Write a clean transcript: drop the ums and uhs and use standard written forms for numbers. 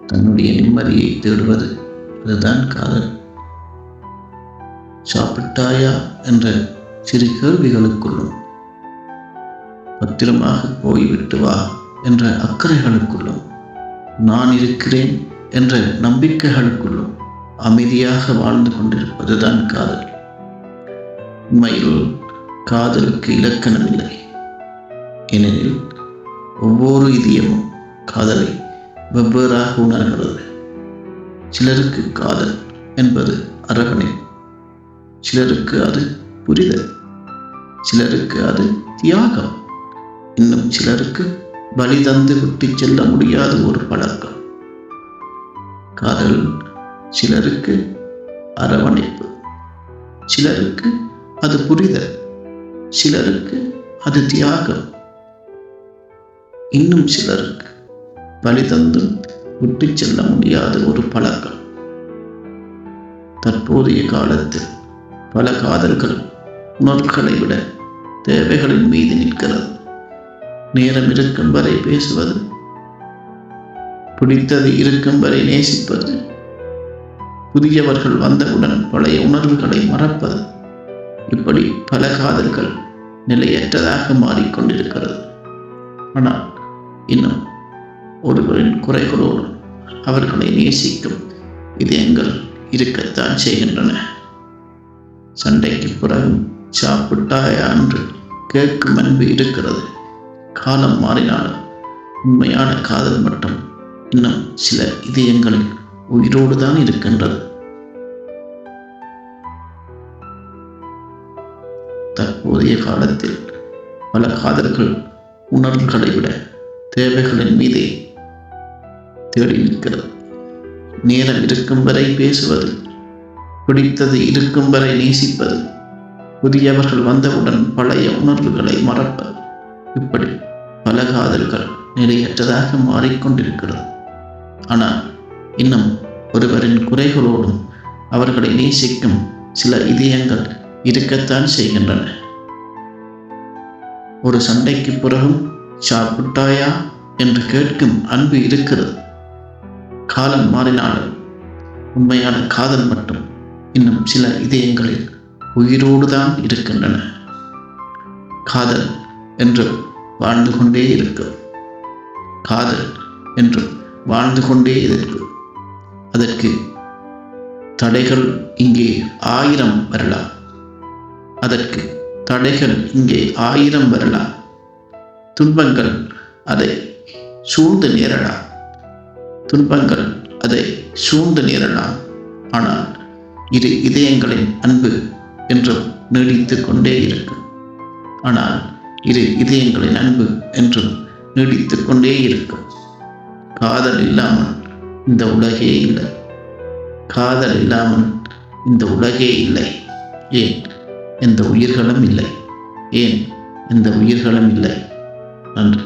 தன்னுடைய நிம்மதியை தேடுவது, அதுதான் காதல். சாப்பிட்டாயா என்ற சிறு கேள்விகளுக்குள்ளும், பத்திரமாக போய்விட்டு வா என்ற அக்கறைகளுக்குள்ளும், நான் இருக்கிறேன் என்ற நம்பிக்கைகளுக்குள்ளும் அமைதியாக வாழ்ந்து கொண்டிருப்பதுதான் காதல். உண்மையில் காதலுக்கு இலக்கணம் இல்லை. ஏனெனில் ஒவ்வொரு இதயமும் காதலை வெவ்வேறாக உணர்கிறது. சிலருக்கு காதல் என்பது அரவணைப்பு, சிலருக்கு அது புரிதல், சிலருக்கு அது தியாகம், இன்னும் சிலருக்கு பலி தந்து விட்டு செல்ல முடியாத ஒரு பழக்கம். காதல் சிலருக்கு அரவணைப்பு, சிலருக்கு அது புரிதல், சிலருக்கு அது தியாகம், இன்னும் சிலருக்கு பலி தந்து விட்டு செல்ல முடியாத ஒரு பழக்கம். தற்போதைய காலத்தில் பல காதல்கள் உணர்வுகளை விட தேவைகளின் மீது நிற்கிறது. நேரம் இருக்கும் வரை பேசுவது, பிடித்தது இருக்கும் வரை நேசிப்பது, புதியவர்கள் வந்தவுடன் பழைய உணர்வுகளை மறப்பது, இப்படி பல காதல்கள் நிலையற்றதாக மாறிக்கொண்டிருக்கிறது. ஆனால் இன்னும் ஒருவரின் குறைகளோடு அவர்களை நேசிக்கும் இதயங்கள் இருக்கத்தான் செய்கின்றன. சண்டைக்கு பிறகு சாப்பிட்டாயா என்று கேட்கும் அன்பு இருக்கிறது. காலம் மாறினாலும் உண்மையான காதல் மட்டும் இன்னும் சில இதயங்களில் உயிரோடு தான் இருக்கின்றது. தற்போதைய காலத்தில் பல காதல்கள் உணர்வுகளை விட தேவைகளின் மீதே தேடி நிற்கிறது. நேரம் இருக்கும் வரை பேசுவது, பிடித்தது இருக்கும் வரை நேசிப்பது, புதியவர்கள் வந்தவுடன் பழைய உணர்வுகளை மறப்பது, இப்படி பல காதல்கள் நிலையற்றதாக மாறிக்கொண்டிருக்கிறது. ஆனால் இன்னும் ஒருவரின் குறைகளோடும் அவர்களை நேசிக்கும் சில இதயங்கள் இருக்கத்தான் செய்கின்றன. ஒரு சண்டைக்கு பிறகும் சாப்பிட்டாயா என்று கேட்கும் அன்பு இருக்கிறது. காலம் மாறினாலும் உண்மையான காதல் மட்டும் இன்னும் சில இதயங்களில் உயிரோடு தான் இருக்கின்றன. காதல் என்று வாழ்ந்து கொண்டே இருக்கும். காதல் என்று வாழ்ந்து கொண்டே இருக்கும். அதற்கு தடைகள் இங்கே 1000 வரலாம். அதற்கு தடைகள் இங்கே 1000 வரலாம். துன்பங்கள் அதை சூழ்ந்து நேரலாம். துன்பங்கள் அதை சூழ்ந்து நேரலாம். ஆனால் இரு இதயங்களின் அன்பு என்றும் நீடித்து கொண்டே இருக்கும். ஆனால் இரு இதயங்களின் அன்பு என்றும் நீடித்து கொண்டே இருக்கும். காதல் இல்லாமல் இந்த உலகே இல்லை. காதல் இல்லாமல் இந்த உலகே இல்லை. ஏன் எந்த உயிர்களும் இல்லை. ஏன் எந்த உயிர்களும் இல்லை. நன்றி.